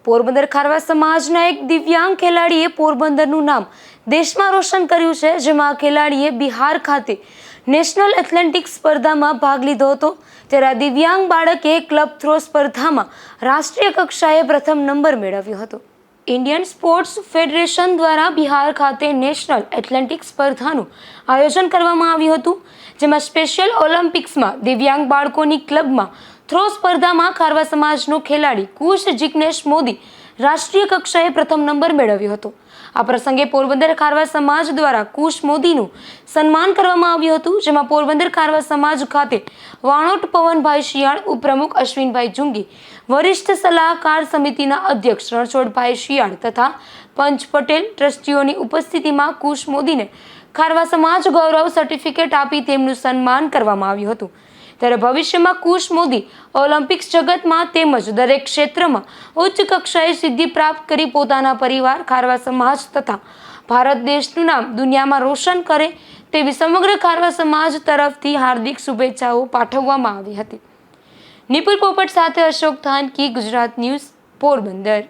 પોરબંદર ખારવા સમાજના એક દિવ્યાંગ ખેલાડીએ પોરબંદરનું નામ દેશમાં રોશન કર્યું છે, જેમાં આ ખેલાડીએ બિહાર ખાતે નેશનલ એથ્લેટિક્સ સ્પર્ધામાં ભાગ લીધો હતો। ત્યારે આ દિવ્યાંગ બાળકે ક્લબ થ્રો સ્પર્ધામાં રાષ્ટ્રીય કક્ષાએ પ્રથમ નંબર મેળવ્યો હતો। ઇન્ડિયન સ્પોર્ટ્સ ફેડરેશન દ્વારા બિહાર ખાતે નેશનલ એથ્લેટિક્સ સ્પર્ધાનું આયોજન કરવામાં આવ્યું હતું, જેમાં સ્પેશિયલ ઓલિમ્પિક્સમાં દિવ્યાંગ બાળકોની ક્લબમાં થ્રો સ્પર્ધામાં ખારવા સમાજનો ખેલાડી કુશ જિગ્નેશ મોદી રાષ્ટ્રીય કક્ષાએ પ્રથમ નંબર મેળવ્યો હતો। આ પ્રસંગે પોરબંદર ખારવા સમાજ દ્વારા કુશ મોદીનું સન્માન કરવામાં આવ્યું હતું, જેમાં પોરબંદર ખારવા સમાજ ખાતે વાણોટ પવનભાઈ શિયાળ, ઉપપ્રમુખ અશ્વિનભાઈ જુંગી, વરિષ્ઠ સલાહકાર સમિતિના અધ્યક્ષ રણછોડભાઈ શિયાળ તથા પંચ પટેલ ટ્રસ્ટીઓની ઉપસ્થિતિમાં કુશ મોદીને ખારવા સમાજ ગૌરવ સર્ટિફિકેટ આપી તેમનું સન્માન કરવામાં આવ્યું હતું। ત્યારે ભવિષ્યમાં કુશ મોદી ઓલિમ્પિક્સ જગતમાં તેમજ દરેક ક્ષેત્રમાં ઉચ્ચ કક્ષાએ સિદ્ધિ પ્રાપ્ત કરી પોતાના પરિવાર, ખારવા સમાજ તથા ભારત દેશનું નામ દુનિયામાં રોશન કરે તેવી સમગ્ર ખારવા સમાજ તરફથી હાર્દિક શુભેચ્છાઓ પાઠવવામાં આવી હતી। નિપુલ પોપટ સાથે અશોક થાનકી, ગુજરાત ન્યૂઝ, પોરબંદર।